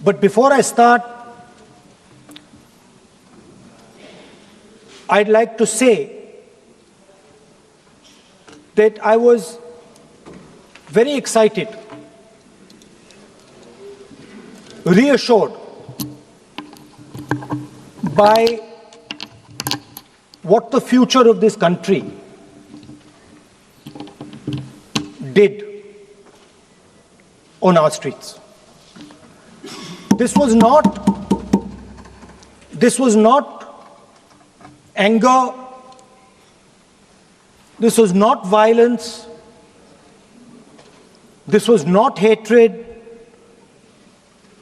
But before I start, I'd like to say that I was very excited, reassured by what the future of this country did on our streets. This was not anger. This was not violence. This was not hatred.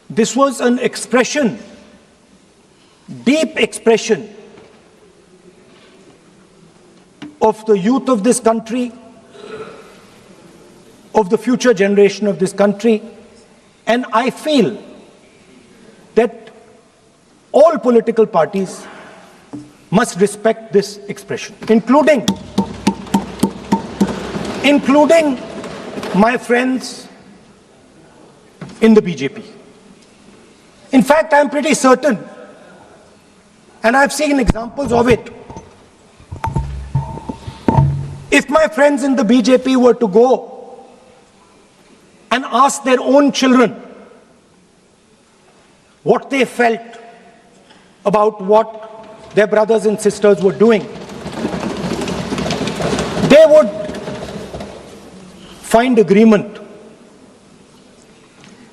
This was an expression, deep expression of the youth of this country, of the future generation of this country. And I feel that all political parties must respect this expression, including my friends in the BJP. In fact, I'm pretty certain, and I've seen examples of it, if my friends in the BJP were to go and ask their own children what they felt about what their brothers and sisters were doing, they would find agreement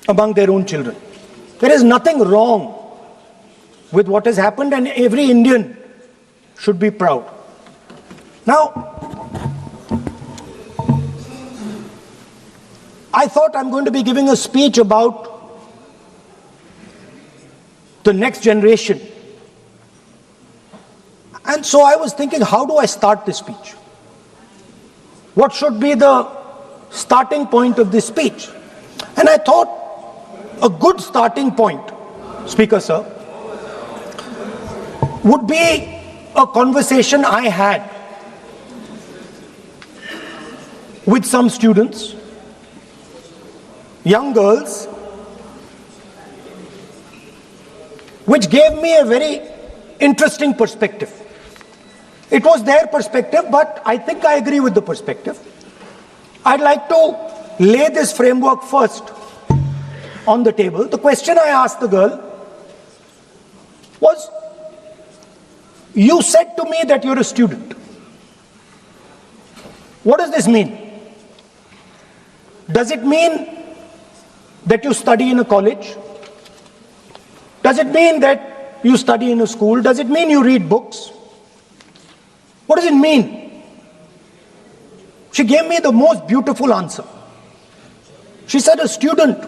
among their own children. There is nothing wrong with what has happened, and every Indian should be proud. Now, I thought I'm going to be giving a speech about the next generation. And so I was thinking, how do I start this speech? What should be the starting point of this speech? And I thought a good starting point, Speaker Sir, would be a conversation I had with some students, young girls, which gave me a very interesting perspective. It was their perspective, but I think I agree with the perspective. I'd like to lay this framework first on the table. The question I asked the girl was, you said to me that you're a student. What does this mean? Does it mean that you study in a college? Does it mean that you study in a school? Does it mean you read books? What does it mean? She gave me the most beautiful answer. She said a student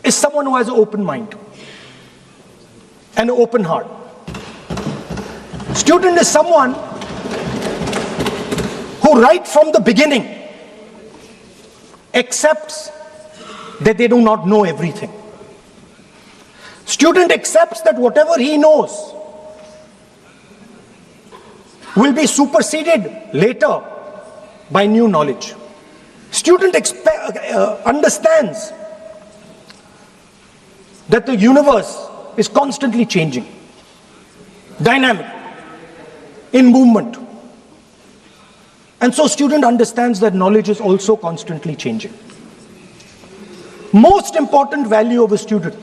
is someone who has an open mind and an open heart. Student is someone who right from the beginning accepts that they do not know everything. Student accepts that whatever he knows will be superseded later by new knowledge. Student understands that the universe is constantly changing, dynamic, in movement. And so student understands that knowledge is also constantly changing. Most important value of a student,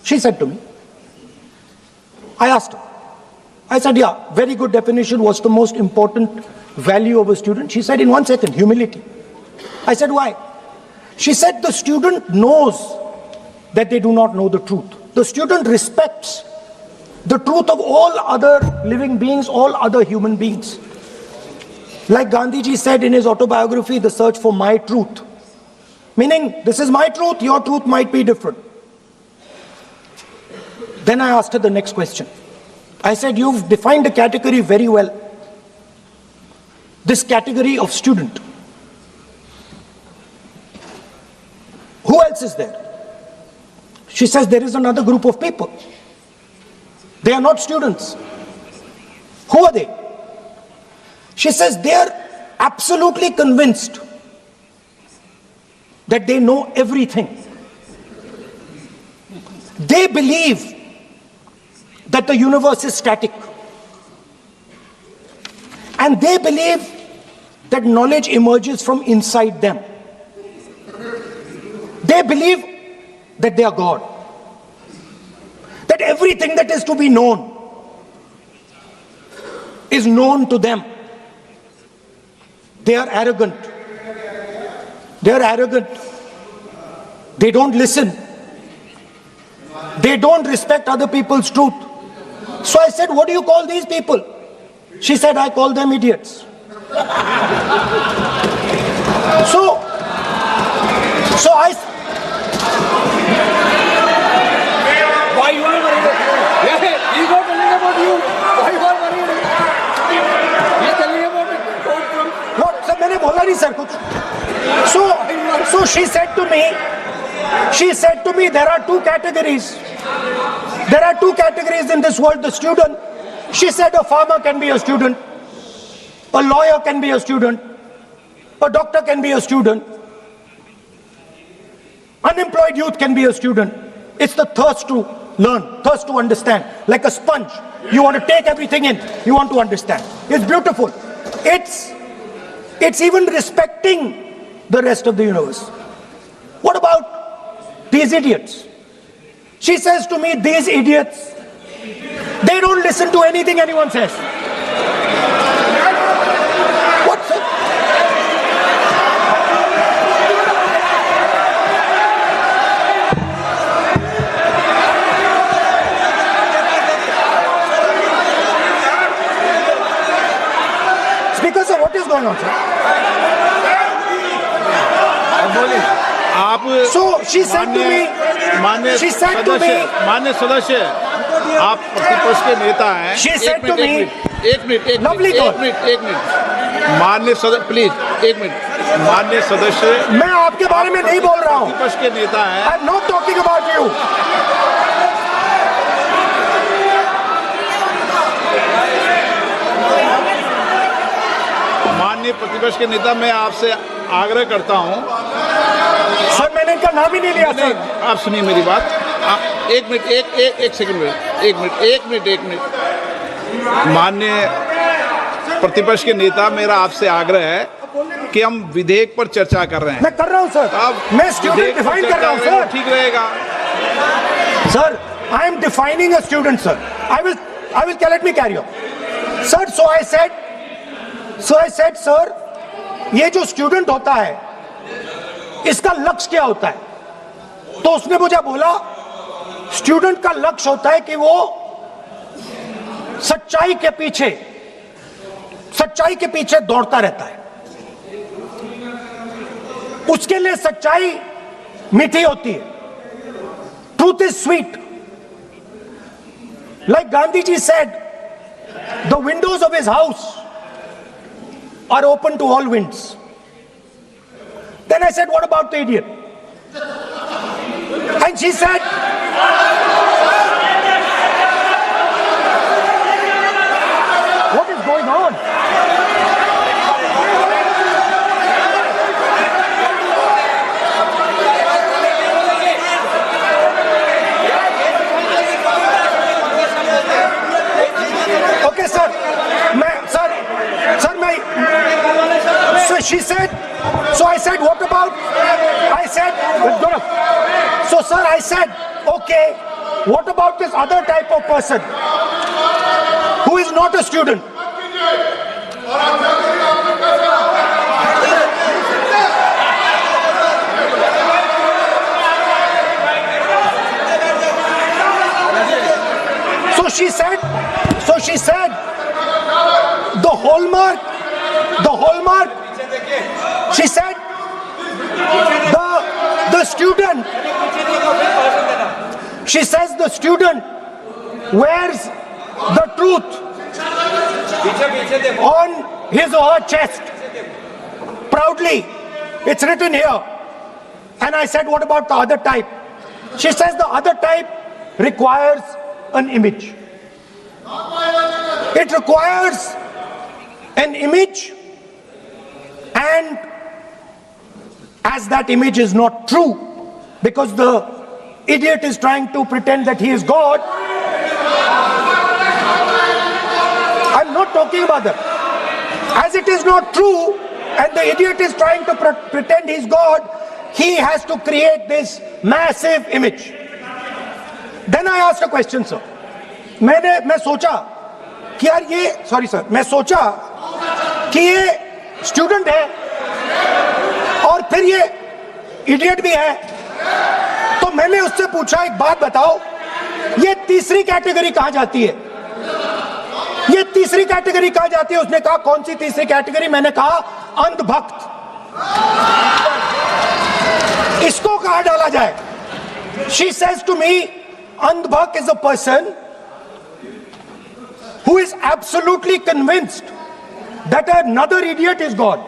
she said to me. I asked her. I said, yeah, very good definition. What's the most important value of a student? She said, in 1 second, humility. I said, why? She said, the student knows that they do not know the truth. The student respects the truth of all other living beings, all other human beings. Like Gandhiji said in his autobiography, The Search for My Truth. Meaning, this is my truth, your truth might be different. Then I asked her the next question. I said, you've defined a category very well. This category of student. Who else is there? She says, there is another group of people. They are not students. Who are they? She says, they are absolutely convinced that they know everything. They believe that the universe is static. And they believe that knowledge emerges from inside them. They believe that they are God. That everything that is to be known is known to them. They are arrogant. They are arrogant. They don't listen. They don't respect other people's truth. So I said, what do you call these people? She said, I call them idiots. So I... Why you are worried? Yeah, he's not telling about you. Why you are worried? He's telling about it. What? Sir, मैंने बोला नहीं sir कुछ. So she said to me, there are two categories. There are two categories in this world, the student. She said a farmer can be a student, a lawyer can be a student, a doctor can be a student, unemployed youth can be a student. It's the thirst to learn, thirst to understand. Like a sponge. You want to take everything in. You want to understand. It's beautiful. It's even respecting the rest of the universe. What about these idiots? She says to me, these idiots, they don't listen to anything anyone says. What's it? It's because of what is going on, sir. So she said to me, मान्य सदस्य आप प्रतिपक्ष के नेता हैं. she said to me, एक minute मान्य सदस्य प्लीज एक मिनट मान्य सदस्य मैं आपके बारे में नहीं बोल रहा हूँ. प्रतिपक्ष के नेता हैं. I'm not talking about you. माननीय प्रतिपक्ष के नेता, मैं आपसे आग्रह करता हूं. सर मैंने इनका नाम ही नहीं लिया सर. आप सुनिए मेरी बात. एक मिनट एक सेकंड में एक मिनट माननीय प्रतिपक्ष के नेता, मेरा आपसे आग्रह है कि हम विधेयक पर चर्चा कर रहे हैं. मैं कर रहा हूँ सर. मैं स्टूडेंट डिफाइन कर रहा हूँ सर. ठीक रहेगा sir. I am defining a student, sir. I will let me carry on. Sir, so I said, sir, ये जो स्टूडेंट होता है, इसका लक्ष्य क्या होता है? तो उसने मुझे बोला, स्टूडेंट का लक्ष्य होता है कि वो सच्चाई के पीछे दौड़ता रहता है. उसके लिए सच्चाई मीठी होती है. Truth is sweet. Like Gandhi ji said, the windows of his house are open to all winds. Then I said, what about the idiot? And she said, what is going on? Okay, sir. So she said, so I said, what about? I said, so sir, I said, okay, what about this other type of person who is not a student? So she said, the hallmark, she said, the student, she says the student wears the truth on his or her chest proudly. It's written here. And I said, what about the other type? She says the other type requires an image. It requires an image, and as that image is not true, because the idiot is trying to pretend that he is God. I'm not talking about that. As it is not true, and the idiot is trying to pretend he's God, he has to create this massive image. Then I asked a question, sir. मैं सोचा कि यार ये, sorry sir, मैं सोचा कि ये student है और फिर ये इडियट भी है, तो मैंने उससे पूछा एक बात बताओ, ये तीसरी कैटेगरी कहां जाती है? ये तीसरी कैटेगरी कहां जाती है? उसने कहा कौन सी तीसरी कैटेगरी? मैंने कहा अंधभक्त। इसको कहां डाला जाए? She says to me, अंधभक्त is a person who is absolutely convinced that another idiot is God.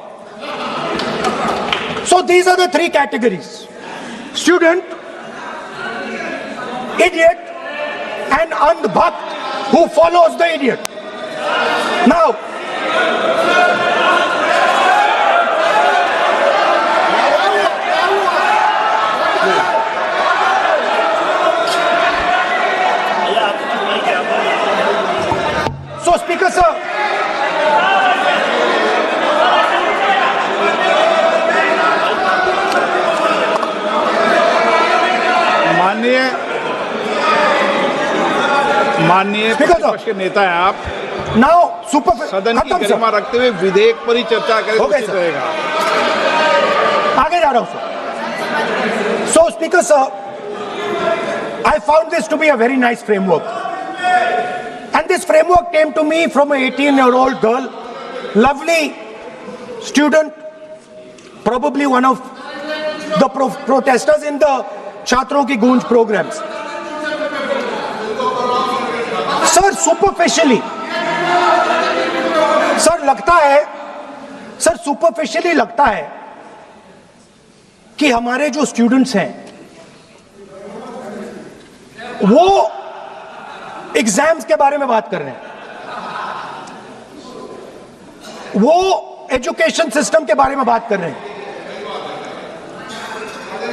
So these are the three categories: student, idiot, and andhbhakt who follows the idiot. Now, so Speaker sir, माननीय प्रतिपक्ष के नेता है आप, now super सदन की गरिमा रखते हुए विधेयक पर ही चर्चा करें तो उचित रहेगा। आगे जा रहा हूं sir. So Speaker sir, I found this to be a very nice framework, and this framework came to me from an 18-year-old girl, lovely student, probably one of the protesters in the Chhatron Ki Goonj programs. Sir superficially, sir लगता है, sir superficially लगता है कि हमारे जो students हैं वो exams के बारे में बात कर रहे हैं, वो एजुकेशन सिस्टम के बारे में बात कर रहे हैं,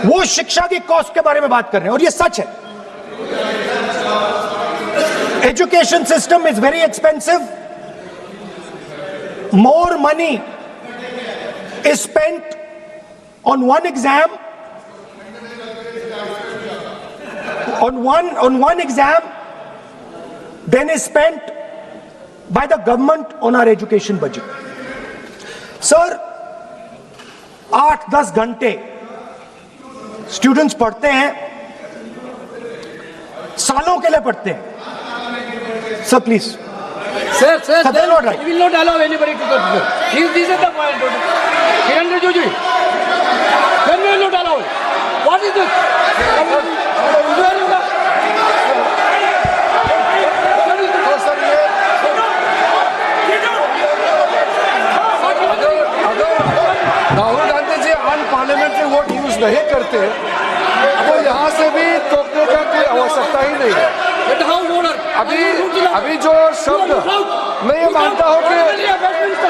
वो शिक्षा की कॉस्ट के बारे में बात कर रहे हैं, और ये सच है। Education system is very expensive. More money is spent on one exam, on one exam, than is spent by the government on our education budget. Sir, 8-10 घंटे स्टूडेंट्स पढ़ते हैं, सालों के लिए पढ़ते हैं। Sir, please. Sir, they're not right. We will not allow anybody to touch this. This is the point. Kirendra Joji, then we will not allow it. What is this? Rahul Gandhi ji unparliamentary word use नहीं करते तो यहाँ से भी टोकने का कोई आवश्यकता ही नहीं है। अभी जो शब्द मैं ये मानता हूँ कि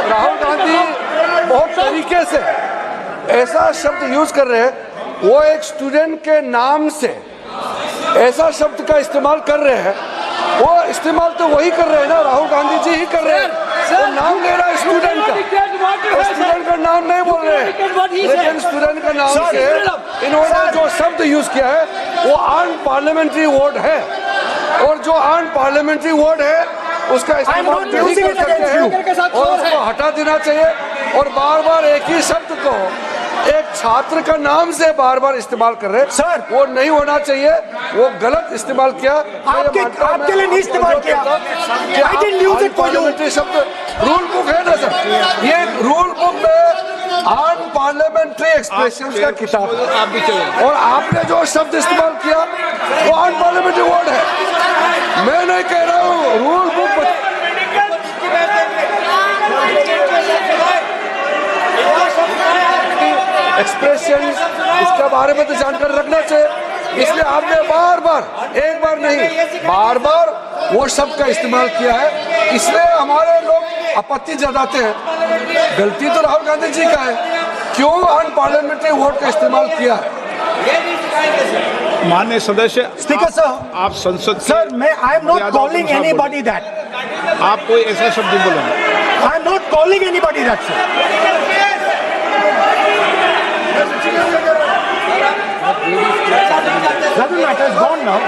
राहुल गांधी बहुत तरीके से ऐसा शब्द यूज कर रहे हैं, वो एक स्टूडेंट के नाम से ऐसा शब्द का इस्तेमाल कर रहे हैं। वो इस्तेमाल तो वही कर रहे हैं ना, राहुल गांधी जी ही कर रहे हैं। वो नाम ले रहा है स्टूडेंट का, स्टूडेंट का नाम नहीं बोल रहे हैं, लेकिन स्टूडेंट का नाम से इन्होंने जो शब्द यूज किया है वो अनपार्लियामेंट्री वर्ड है, और जो अनपार्लियामेंट्री वर्ड है उसका इस्तेमाल नहीं कर सकते हैं और उसको हटा देना चाहिए। और बार बार एक ही शब्द को एक छात्र का नाम से बार बार इस्तेमाल कर रहे हैं सर, वो नहीं होना चाहिए, वो गलत इस्तेमाल किया। आपके लिए नहीं इस्तेमाल किया, शब्द रूल बुक है ना सर, ये रूल बुक में अनपार्लियामेंट्री एक्सप्रेशन का किताब है, आप भी चलें। और आपने जो शब्द इस्तेमाल किया वो अनपार्लियामेंट्री वर्ड है। मैं नहीं कह रहा हूँ, रूल बुक एक्सप्रेशन इसके बारे में तो जानकारी रखना चाहिए, इसलिए आपने बार बार, एक बार नहीं बार बार वो शब्द का इस्तेमाल किया है, इसलिए हमारे लोग आपत्ति जताते हैं। गलती तो राहुल गांधी जी का है, क्यों अनपार्लियामेंट्री वोट का इस्तेमाल किया है। माननीय सदस्य स्पीकर सर, आप संसद की सर मैं आई एम नॉट मर्यादाओं के कॉलिंग अनुसार एनीबॉडी दैट, बोलें। आप कोई ऐसा शब्द नहीं बोलेंगे। I am not calling anybody that sir. Doesn't matter, it's gone now.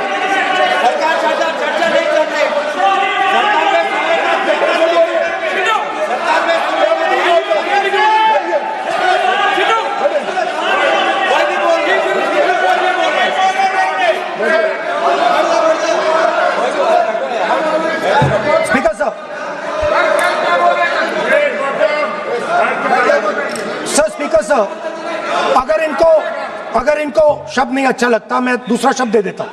Speaker sir. Sir, Speaker sir, अगर इनको शब्द नहीं अच्छा लगता मैं दूसरा शब्द दे देता हूं,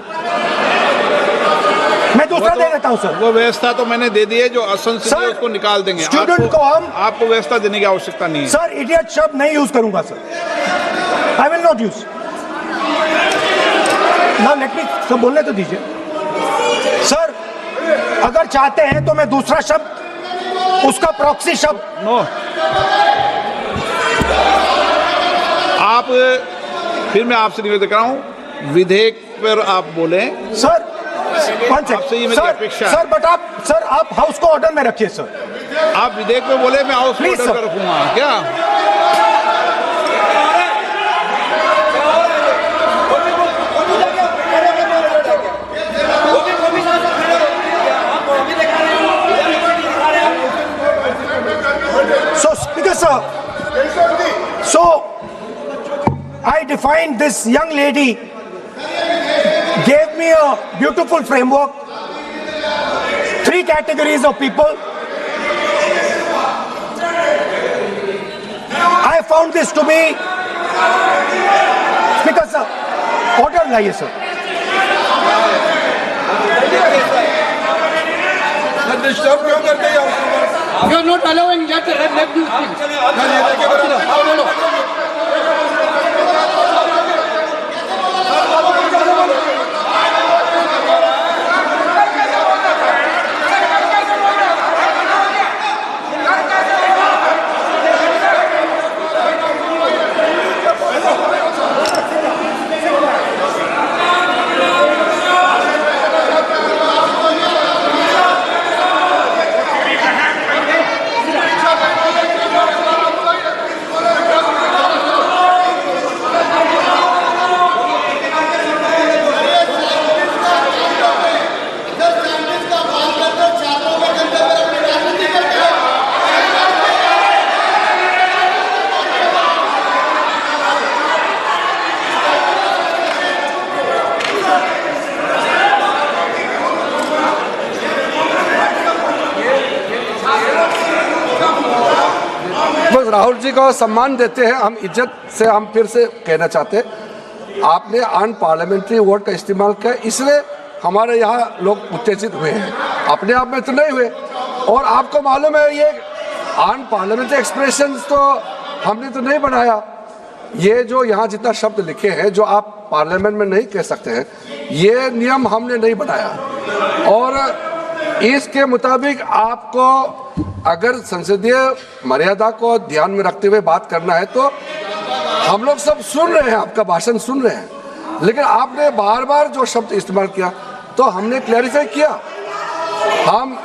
मैं दूसरा दे देता हूं सर। वो व्यवस्था तो मैंने दे दी है, जो असंसदीय सर, उसको निकाल देंगे। स्टूडेंट को हम आपको व्यवस्था देने की आवश्यकता नहीं है। सर इडियट शब्द नहीं यूज करूंगा sir, I will not use. ना लेट मी सर बोलने तो दीजिए सर, अगर चाहते हैं तो मैं दूसरा शब्द, उसका प्रॉक्सी शब्द। नो, आप फिर मैं आपसे निवेदन कर रहा हूं, विधेयक पर आप बोलें। सर आपसे ये मेरी अपेक्षा है। सर बट आप हाउस को ऑर्डर में रखिए सर। आप विधेयक पे बोले, मैं हाउस Please, ऑर्डर sir. पर रखूंगा क्या? So Speaker sir, so I defined this young lady, gave me a beautiful framework, 3 categories of people. I found this to be, Speaker sir, order लाइए sir. डिस्टर्ब क्यों करते हैं? You are not allowing that. Let me बस राहुल जी को सम्मान देते हैं हम, इज्जत से हम फिर से कहना चाहते हैं, आपने अन पार्लियामेंट्री वर्ड का इस्तेमाल किया, इसलिए हमारे यहाँ लोग उत्तेजित हुए हैं, अपने आप में तो नहीं हुए। और आपको मालूम है ये अन पार्लियामेंट्री एक्सप्रेशंस तो हमने तो नहीं बनाया, ये जो यहाँ जितना शब्द लिखे हैं जो आप पार्लियामेंट में नहीं कह सकते हैं, ये नियम हमने नहीं बनाया। और इसके मुताबिक आपको अगर संसदीय मर्यादा को ध्यान में रखते हुए बात करना है तो हम लोग सब सुन रहे हैं, आपका भाषण सुन रहे हैं, लेकिन आपने बार बार जो शब्द इस्तेमाल किया तो हमने क्लैरिफाई किया। हम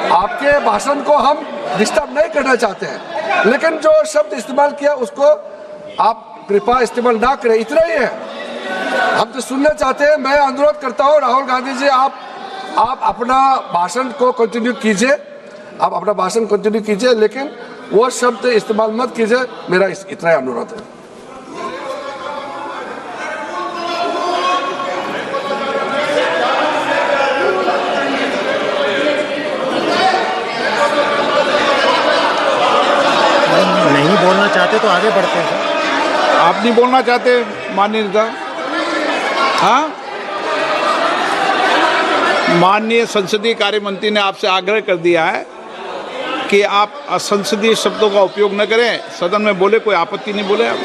आपके भाषण को हम डिस्टर्ब नहीं करना चाहते हैं, लेकिन जो शब्द इस्तेमाल किया उसको आप कृपया इस्तेमाल ना करें, इतना ही है। हम तो सुनना चाहते हैं। मैं अनुरोध करता हूँ राहुल गांधी जी, आप अपना भाषण को कंटिन्यू कीजिए, आप अपना भाषण कंटिन्यू कीजिए, लेकिन वो शब्द इस्तेमाल मत कीजिए, मेरा इतना ही अनुरोध है। नहीं बोलना चाहते तो आगे बढ़ते हैं सर। आप नहीं बोलना चाहते माननीय नेता? हाँ, माननीय संसदीय कार्य मंत्री ने आपसे आग्रह कर दिया है कि आप असंसदीय शब्दों का उपयोग न करें, सदन में बोले, कोई आपत्ति नहीं बोले आप।